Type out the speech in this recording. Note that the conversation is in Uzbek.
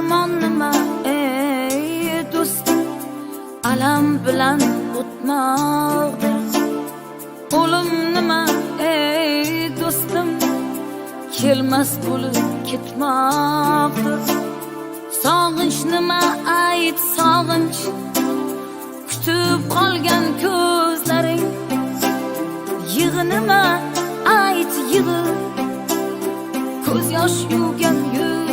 darmon nima ey do'stim, alam bilan o'tmoqdir. O'lim nima ey do'stim, kelmas bo'lib ketmoqdir. Sog'inch nima ayt sog'inch, kutib qolgan ko'zlaring. Yig'i nima ayt yig'i, ko'z yosh yuvgan yuz.